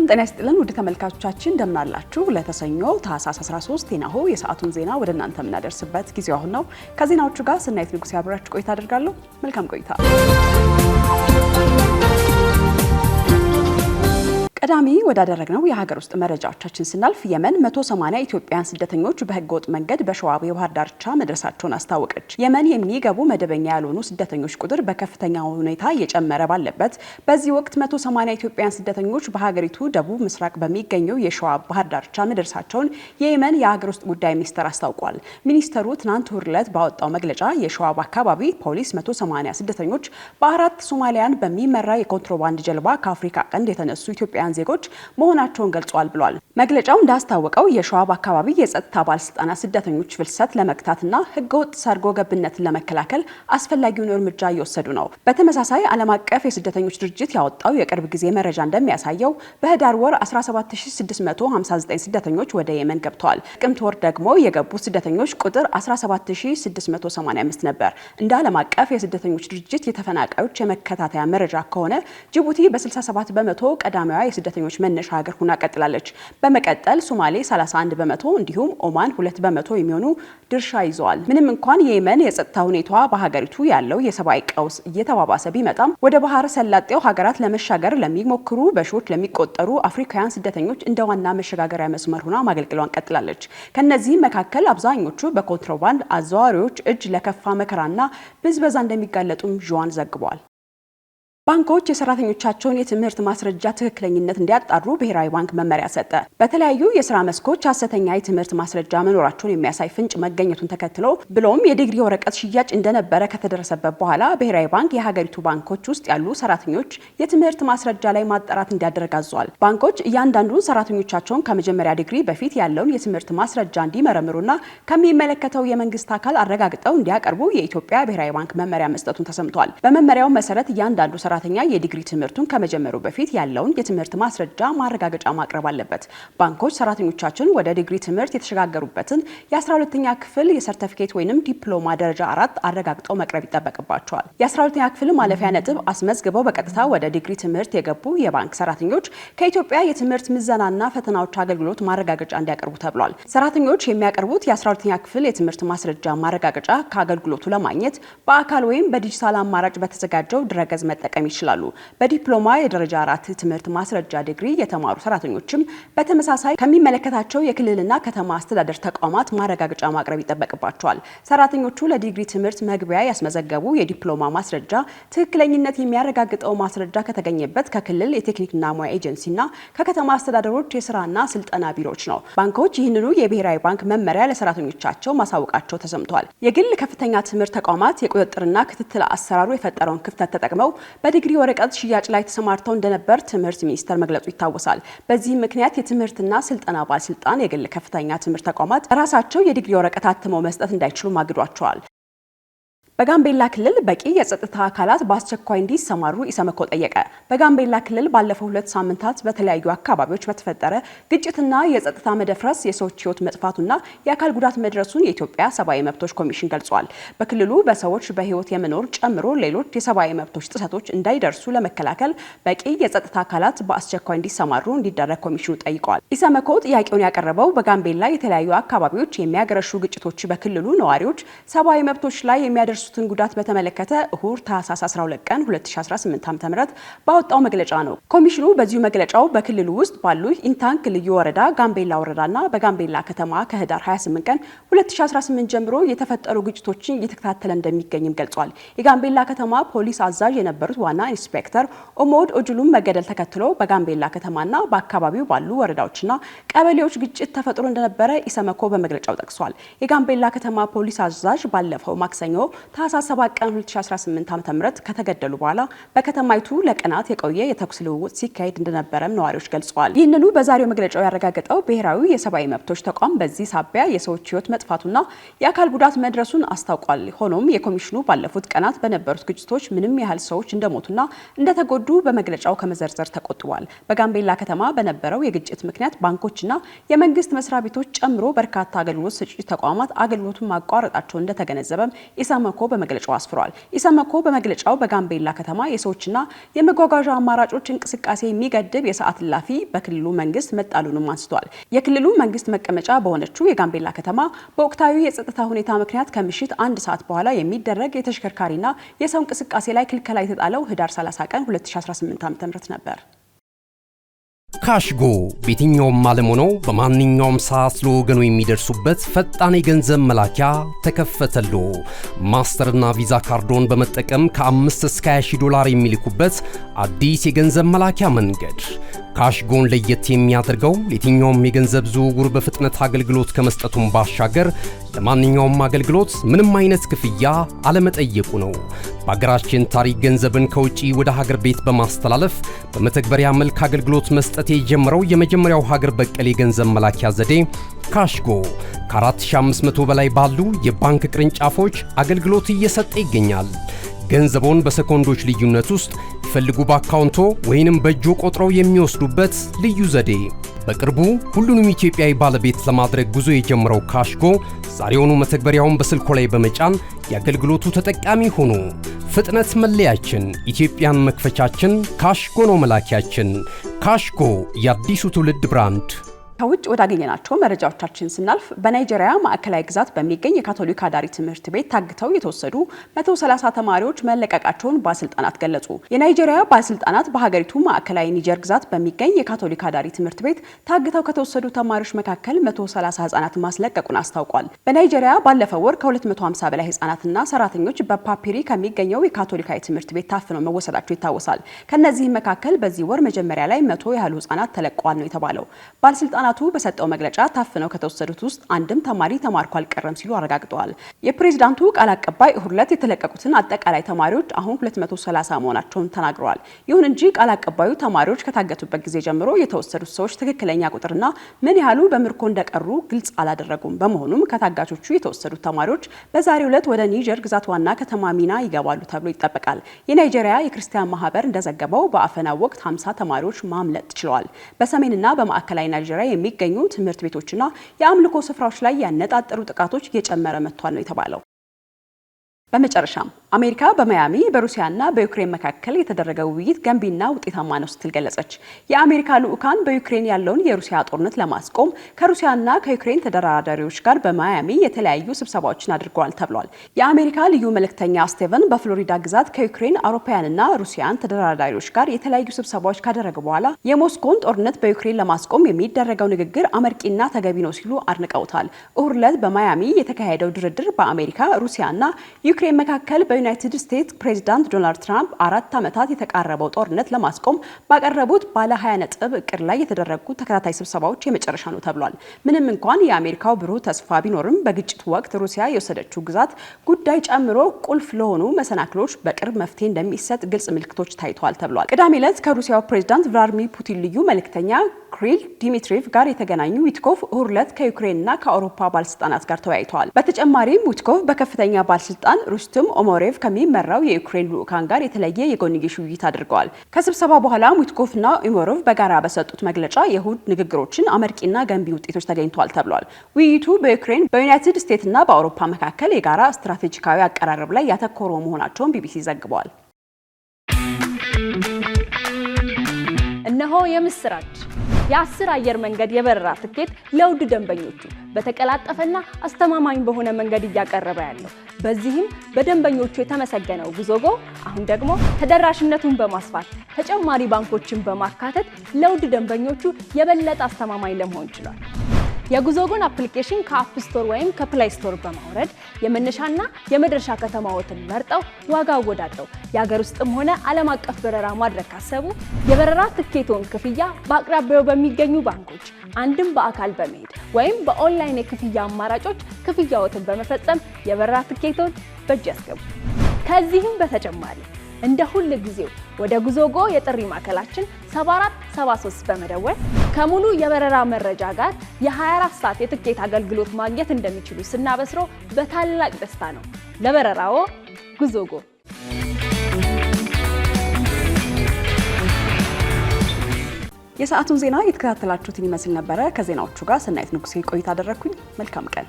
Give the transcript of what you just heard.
ሰላም ጤና ይስጥልን ውድ ተመልካቾቻችን እንደምን አላችሁ? ለተሰኞ ታህሳስ 13 የናሆ የሰዓቱን ዜና ወደ እናንተ የምናደርስበት ጊዜው አሁን ነው። ከዜናዎቹ ጋር ስናይት ንጉስ ያብራችሁ ቆይታ አደርጋለሁ። መልካም ቆይታ። ቀዳሚ ወዳደረግነው የሀገር ውስጥ መረጃዎቻችን ስናልፍ የመን 180 ኢትዮጵያውያን ስደተኞች በህገወጥ መንገድ በሸዋብ የባህር ዳርቻ መድረሳቸውን አስታወቀች። የመን የሚገቡ መደበኛ ያልሆኑ ስደተኞች ቁጥር በከፍተኛ ሁኔታ እየጨመረ ባለበት በዚህ ወቅት 180 ኢትዮጵያውያን ስደተኞች በሀገሪቱ ደቡብ ምስራቅ በሚገኘው የሸዋብ ባህር ዳርቻ መድረሳቸውን የየመን የሀገር ውስጥ ጉዳይ ሚኒስቴር አስታውቋል። ሚኒስተሩ ትናንት እሁድ ዕለት ባወጣው መግለጫ የሸዋብ አካባቢ ፖሊስ 180 ስደተኞች በአራት ሶማሊያን በሚመራ የኮንትሮባንድ ጀልባ ከአፍሪካ ቀንድ የተነሱ ኢትዮጵያውያን ዜጎች መሆናቸውን ገልጿል ብሏል። መግለጫው እንዳስታወቀው የሸዋብ አካባቢ የጸጥታ ባለስልጣናት ስደተኞች ፍልሰት ለመግታትና ህገወጥ ሰርጎ ገብነትን ለመከላከል አስፈላጊውን እርምጃ እየወሰዱ ነው። በተመሳሳይ ዓለም አቀፍ የስደተኞች ድርጅት ያወጣው የቅርብ ጊዜ መረጃ እንደሚያሳየው በህዳር ወር 17659 ስደተኞች ወደ የመን ገብተዋል። ጥቅምት ወር ደግሞ የገቡ ስደተኞች ቁጥር 17685 ነበር። እንደ ዓለም አቀፍ የስደተኞች ድርጅት የተፈናቃዮች የመከታተያ መረጃ ከሆነ ጅቡቲ በ67 በመቶ ቀዳሚዋ የስደተኞች መነሻ ሀገር ሆና ቀጥላለች። በመቀጠል ሶማሌ 31 በመቶ እንዲሁም ኦማን 2 በመቶ የሚሆኑ ድርሻ ይዘዋል። ምንም እንኳን የየመን የጸጥታ ሁኔታዋ በሀገሪቱ ያለው የሰብአዊ ቀውስ እየተባባሰ ቢመጣም ወደ ባህር ሰላጤው ሀገራት ለመሻገር ለሚሞክሩ በሺዎች ለሚቆጠሩ አፍሪካውያን ስደተኞች እንደ ዋና መሸጋገሪያ መስመር ሆና ማገልገሏን ቀጥላለች። ከነዚህ መካከል አብዛኞቹ በኮንትሮባንድ አዘዋዋሪዎች እጅ ለከፋ መከራና ብዝበዛ እንደሚጋለጡም ዥዋን ዘግቧል። ባንኮች የሰራተኞቻቸውን የትምህርት ማስረጃ ትክክለኝነት እንዲያጣሩ ብሔራዊ ባንክ መመሪያ ሰጠ። በተለያዩ የስራ መስኮች ሐሰተኛ የትምህርት ማስረጃ መኖራቸውን የሚያሳይ ፍንጭ መገኘቱን ተከትሎ ብሎም የዲግሪ ወረቀት ሽያጭ እንደነበረ ከተደረሰበት በኋላ ብሔራዊ ባንክ የሀገሪቱ ባንኮች ውስጥ ያሉ ሰራተኞች የትምህርት ማስረጃ ላይ ማጣራት እንዲያደርግ አዟል። ባንኮች እያንዳንዱን ሰራተኞቻቸውን ከመጀመሪያ ዲግሪ በፊት ያለውን የትምህርት ማስረጃ እንዲመረምሩና ከሚመለከተው የመንግስት አካል አረጋግጠው እንዲያቀርቡ የኢትዮጵያ ብሔራዊ ባንክ መመሪያ መስጠቱን ተሰምቷል። በመመሪያው መሰረት እያንዳንዱ ሰራተኛ የዲግሪ ትምህርቱን ከመጀመሩ በፊት ያለውን የትምህርት ማስረጃ ማረጋገጫ ማቅረብ አለበት። ባንኮች ሰራተኞቻችን ወደ ዲግሪ ትምህርት የተሸጋገሩበትን የ12ኛ ክፍል የሰርቲፊኬት ወይንም ዲፕሎማ ደረጃ 4 አረጋግጠው መቅረብ ይጠበቅባቸዋል። የ12ኛ ክፍል ማለፊያ ነጥብ አስመዝግበው በቀጥታ ወደ ዲግሪ ትምህርት የገቡ የባንክ ሰራተኞች ከኢትዮጵያ የትምህርት ምዘናና ፈተናዎች አገልግሎት ማረጋገጫ እንዲያቀርቡ ተብሏል። ሰራተኞች የሚያቀርቡት የ12ኛ ክፍል የትምህርት ማስረጃ ማረጋገጫ ከአገልግሎቱ ለማግኘት በአካል ወይም በዲጂታል አማራጭ በተዘጋጀው ድረገጽ መጠቀም ይችላሉ። በዲፕሎማ የደረጃ 4 ትምህርት ማስረጃ ዲግሪ የተማሩ ሰራተኞችም በተመሳሳይ ከሚመለከታቸው የክልልና ከተማ አስተዳደር ተቋማት ማረጋገጫ ማቅረብ ይጠበቅባቸዋል። ሰራተኞቹ ለዲግሪ ትምህርት መግቢያ ያስመዘገቡ የዲፕሎማ ማስረጃ ትክክለኝነት የሚያረጋግጠው ማስረጃ ከተገኘበት ከክልል የቴክኒክና ሙያ ኤጀንሲና ከከተማ አስተዳደሮች የስራና ስልጠና ቢሮዎች ነው። ባንኮች ይህንኑ የብሔራዊ ባንክ መመሪያ ለሰራተኞቻቸው ማሳወቃቸው ተሰምቷል። የግል ከፍተኛ ትምህርት ተቋማት የቁጥጥርና ክትትል አሰራሩ የፈጠረውን ክፍተት ተጠቅመው በዲግሪ ወረቀት ሽያጭ ላይ ተሰማርተው እንደነበር ትምህርት ሚኒስቴር መግለጹ ይታወሳል። በዚህ ምክንያት የትምህርትና ስልጠና ባለስልጣን የግል ከፍተኛ ትምህርት ተቋማት ራሳቸው የዲግሪ ወረቀት አትመው መስጠት እንዳይችሉ ማግዷቸዋል። በጋምቤላ ክልል በቂ የጸጥታ አካላት በአስቸኳይ እንዲሰማሩ ኢሰመኮ ጠየቀ። በጋምቤላ ክልል ባለፈው 2 ሳምንታት በተለያዩ አካባቢዎች በተፈጠረ ግጭትና የጸጥታ መደፍረስ የሰዎች ሕይወት መጥፋቱና የአካል ጉዳት መድረሱን የኢትዮጵያ ሰብአዊ መብቶች ኮሚሽን ገልጿል። በክልሉ በሰዎች በሕይወት የመኖር ጨምሮ ሌሎች የሰብአዊ መብቶች ጥሰቶች እንዳይደርሱ ለመከላከል በቂ የጸጥታ አካላት በአስቸኳይ እንዲሰማሩ እንዲደረግ ኮሚሽኑ ጠይቋል። ኢሰመኮ ጥያቄውን ያቀረበው በጋምቤላ የተለያዩ አካባቢዎች የሚያገረሹ ግጭቶች በክልሉ ነዋሪዎች ሰብአዊ መብቶች ላይ የሚያደርሱ ትን ጉዳት በተመለከተ እሁድ ታህሳስ 12 ቀን 2018 ዓ.ም ባወጣው መግለጫ ነው። ኮሚሽኑ በዚሁ መግለጫው በክልሉ ውስጥ ባሉ ኢንታንክ ልዩ ወረዳ፣ ጋምቤላ ወረዳና በጋምቤላ ከተማ ከህዳር 28 ቀን 2018 ጀምሮ የተፈጠሩ ግጭቶችን እየተከታተለ እንደሚገኝም ገልጿል። የጋምቤላ ከተማ ፖሊስ አዛዥ የነበሩት ዋና ኢንስፔክተር ኦሞድ ኦጁሉም መገደል ተከትሎ በጋምቤላ ከተማና በአካባቢው ባሉ ወረዳዎችና ቀበሌዎች ግጭት ተፈጥሮ እንደነበረ ኢሰመኮ በመግለጫው ጠቅሷል። የጋምቤላ ከተማ ፖሊስ አዛዥ ባለፈው ማክሰኞ ታህሳስ 7 ቀን 2018 ዓ.ም ከተገደሉ በኋላ በከተማይቱ ለቀናት የቆየ የተኩስ ልውውጥ ሲካሄድ እንደነበረም ነዋሪዎች ገልጸዋል። ይህንኑ በዛሬው መግለጫው ያረጋገጠው ብሔራዊ የሰብአዊ መብቶች ተቋም በዚህ ሳቢያ የሰዎች ሕይወት መጥፋቱና የአካል ጉዳት መድረሱን አስታውቋል። ሆኖም የኮሚሽኑ ባለፉት ቀናት በነበሩት ግጭቶች ምንም ያህል ሰዎች እንደሞቱና እንደተጎዱ በመግለጫው ከመዘርዘር ተቆጥቧል። በጋምቤላ ከተማ በነበረው የግጭት ምክንያት ባንኮችና የመንግስት መስሪያ ቤቶች ጨምሮ በርካታ አገልግሎት ሰጪ ተቋማት አገልግሎቱን ማቋረጣቸው እንደተገነዘበም ኢሰመኮ በመግለጫው አስፍሯል። ኢሰመኮ በመግለጫው በጋምቤላ ከተማ የሰዎችና የመጓጓዣ አማራጮች እንቅስቃሴ የሚገድብ የሰዓት እላፊ በክልሉ መንግስት መጣሉንም አንስቷል። የክልሉ መንግስት መቀመጫ በሆነችው የጋምቤላ ከተማ በወቅታዊ የጸጥታ ሁኔታ ምክንያት ከምሽት 1 ሰዓት በኋላ የሚደረግ የተሽከርካሪና የሰው እንቅስቃሴ ላይ ክልከላ የተጣለው ህዳር 30 ቀን 2018 ዓ.ም ነበር። ካሽጎ በየትኛውም ዓለም ሆነው በማንኛውም ሰዓት ለወገኑ የሚደርሱበት ፈጣን የገንዘብ መላኪያ ተከፈተሎ። ማስተርና ቪዛ ካርዶን በመጠቀም ከ5 እስከ 20 ዶላር የሚልኩበት አዲስ የገንዘብ መላኪያ መንገድ። ካሽጎን ለየት የሚያደርገው የትኛውም የገንዘብ ዝውውር በፍጥነት አገልግሎት ከመስጠቱም ባሻገር ለማንኛውም አገልግሎት ምንም አይነት ክፍያ አለመጠየቁ ነው። በሀገራችን ታሪክ ገንዘብን ከውጪ ወደ ሀገር ቤት በማስተላለፍ በመተግበሪያ መልክ አገልግሎት መስጠት የጀመረው የመጀመሪያው ሀገር በቀል የገንዘብ መላኪያ ዘዴ ካሽጎ ከ4500 በላይ ባሉ የባንክ ቅርንጫፎች አገልግሎት እየሰጠ ይገኛል። ገንዘቦን በሰኮንዶች ልዩነት ውስጥ ይፈልጉ በአካውንቶ ወይንም በእጆ ቆጥረው የሚወስዱበት ልዩ ዘዴ። በቅርቡ ሁሉንም ኢትዮጵያዊ ባለቤት ለማድረግ ጉዞ የጀመረው ካሽጎ ዛሬውኑ መተግበሪያውን በስልኮ ላይ በመጫን የአገልግሎቱ ተጠቃሚ ሆኑ። ፍጥነት መለያችን፣ ኢትዮጵያን መክፈቻችን፣ ካሽጎ ነው መላኪያችን። ካሽጎ የአዲሱ ትውልድ ብራንድ። ከውጭ ወዳገኘናቸው መረጃዎቻችን ስናልፍ በናይጄሪያ ማዕከላዊ ግዛት በሚገኝ የካቶሊክ አዳሪ ትምህርት ቤት ታግተው የተወሰዱ 130 ተማሪዎች መለቀቃቸውን ባለስልጣናት ገለጹ። የናይጄሪያ ባለስልጣናት በሀገሪቱ ማዕከላዊ ኒጀር ግዛት በሚገኝ የካቶሊክ አዳሪ ትምህርት ቤት ታግተው ከተወሰዱ ተማሪዎች መካከል 130 ህጻናት ማስለቀቁን አስታውቋል። በናይጄሪያ ባለፈው ወር ከ250 በላይ ህጻናትና ሰራተኞች በፓፒሪ ከሚገኘው የካቶሊካዊ ትምህርት ቤት ታፍነው መወሰዳቸው ይታወሳል። ከነዚህም መካከል በዚህ ወር መጀመሪያ ላይ 100 ያህሉ ህጻናት ተለቀዋል ነው የተባለው። ባለስልጣናቱ በሰጠው መግለጫ ታፍነው ከተወሰዱት ውስጥ አንድም ተማሪ ተማርኮ አልቀረም ሲሉ አረጋግጠዋል። የፕሬዝዳንቱ ቃል አቀባይ እሁድለት የተለቀቁትን አጠቃላይ ተማሪዎች አሁን 230 መሆናቸውን ተናግረዋል። ይሁን እንጂ ቃል አቀባዩ ተማሪዎች ከታገቱበት ጊዜ ጀምሮ የተወሰዱት ሰዎች ትክክለኛ ቁጥርና ምን ያህሉ በምርኮ እንደቀሩ ግልጽ አላደረጉም። በመሆኑም ከታጋቾቹ የተወሰዱት ተማሪዎች በዛሬው ዕለት ወደ ኒጀር ግዛት ዋና ከተማ ሚና ይገባሉ ተብሎ ይጠበቃል። የናይጄሪያ የክርስቲያን ማህበር እንደዘገበው በአፈናው ወቅት 50 ተማሪዎች ማምለጥ ችለዋል። በሰሜንና በማዕከላዊ ናይጄሪያ የሚገኙ ትምህርት ቤቶችና የአምልኮ ስፍራዎች ላይ ያነጣጠሩ ጥቃቶች እየጨመረ መጥቷል ነው የተባለው። በመጨረሻም አሜሪካ በማያሚ በሩሲያና በዩክሬን መካከል የተደረገው ውይይት ገንቢና ውጤታማ ነው ስትል ገለጸች። የአሜሪካ ልዑካን በዩክሬን ያለውን የሩሲያ ጦርነት ለማስቆም ከሩሲያና ከዩክሬን ተደራዳሪዎች ጋር በማያሚ የተለያዩ ስብሰባዎችን አድርገዋል ተብሏል። የአሜሪካ ልዩ መልእክተኛ ስቴቨን በፍሎሪዳ ግዛት ከዩክሬን አውሮፓውያንና ሩሲያን ተደራዳሪዎች ጋር የተለያዩ ስብሰባዎች ካደረጉ በኋላ የሞስኮን ጦርነት በዩክሬን ለማስቆም የሚደረገው ንግግር አመርቂና ተገቢ ነው ሲሉ አድንቀውታል። እሁድ ዕለት በማያሚ የተካሄደው ድርድር በአሜሪካ ሩሲያና ዩክሬን መካከል በዩናይትድ ስቴትስ ፕሬዝዳንት ዶናልድ ትራምፕ 4 ዓመታት የተቃረበው ጦርነት ለማስቆም ባቀረቡት ባለ 20 ነጥብ እቅድ ላይ የተደረጉ ተከታታይ ስብሰባዎች የመጨረሻ ነው ተብሏል። ምንም እንኳን የአሜሪካው ብሩህ ተስፋ ቢኖርም በግጭቱ ወቅት ሩሲያ የወሰደችው ግዛት ጉዳይ ጨምሮ ቁልፍ ለሆኑ መሰናክሎች በቅርብ መፍትሄ እንደሚሰጥ ግልጽ ምልክቶች ታይተዋል ተብሏል። ቅዳሜ ዕለት ከሩሲያው ፕሬዝዳንት ቭላዲሚር ፑቲን ልዩ መልእክተኛ ክሪል ዲሚትሪቭ ጋር የተገናኙ ዊትኮቭ እሁድ ዕለት ከዩክሬንና ከአውሮፓ ባለስልጣናት ጋር ተወያይተዋል። በተጨማሪም ዊትኮቭ በከፍተኛ ባለስልጣን ሩስትም ኦሞሬቭ ከሚመራው የዩክሬን ልዑካን ጋር የተለየ የጎንዮሽ ውይይት አድርገዋል። ከስብሰባ በኋላ ዊትኮቭና ኦሞሬቭ በጋራ በሰጡት መግለጫ የእሁድ ንግግሮችን አመርቂና ገንቢ ውጤቶች ተገኝተዋል ተብሏል። ውይይቱ በዩክሬን በዩናይትድ ስቴትስና በአውሮፓ መካከል የጋራ ስትራቴጂካዊ አቀራረብ ላይ ያተኮሩ መሆናቸውን ቢቢሲ ዘግቧል። እነሆ የምስራች! የ10 አየር መንገድ የበረራ ትኬት ለውድ ደንበኞቹ በተቀላጠፈና አስተማማኝ በሆነ መንገድ እያቀረበ ያለው። በዚህም በደንበኞቹ የተመሰገነው ጉዞጎ አሁን ደግሞ ተደራሽነቱን በማስፋት ተጨማሪ ባንኮችን በማካተት ለውድ ደንበኞቹ የበለጠ አስተማማኝ ለመሆን ችሏል። የጉዞጎን አፕሊኬሽን ከአፕ ስቶር ወይም ከፕሌይ ስቶር በማውረድ የመነሻና የመድረሻ ከተማዎትን መርጠው ዋጋ አወዳድረው የሀገር ውስጥም ሆነ ዓለም አቀፍ በረራ ማድረግ ካሰቡ የበረራ ትኬቶን ክፍያ በአቅራቢያው በሚገኙ ባንኮች አንድም በአካል በመሄድ ወይም በኦንላይን የክፍያ አማራጮች ክፍያዎትን በመፈጸም የበረራ ትኬቶን በእጅ ያስገቡ። ከዚህም በተጨማሪ እንደ ሁሉ ጊዜው ወደ ጉዞጎ የጥሪ ማዕከላችን 7473 በመደወል ከሙሉ የበረራ መረጃ ጋር የ24 ሰዓት የትኬት አገልግሎት ማግኘት እንደሚችሉ ስናበስሮ በታላቅ ደስታ ነው። ለበረራዎ ጉዞጎ። የሰዓቱን ዜና የተከታተላችሁትን ይመስል ነበረ። ከዜናዎቹ ጋር ሰናይት ንጉሴ ቆይታ አደረኩኝ። መልካም ቀን።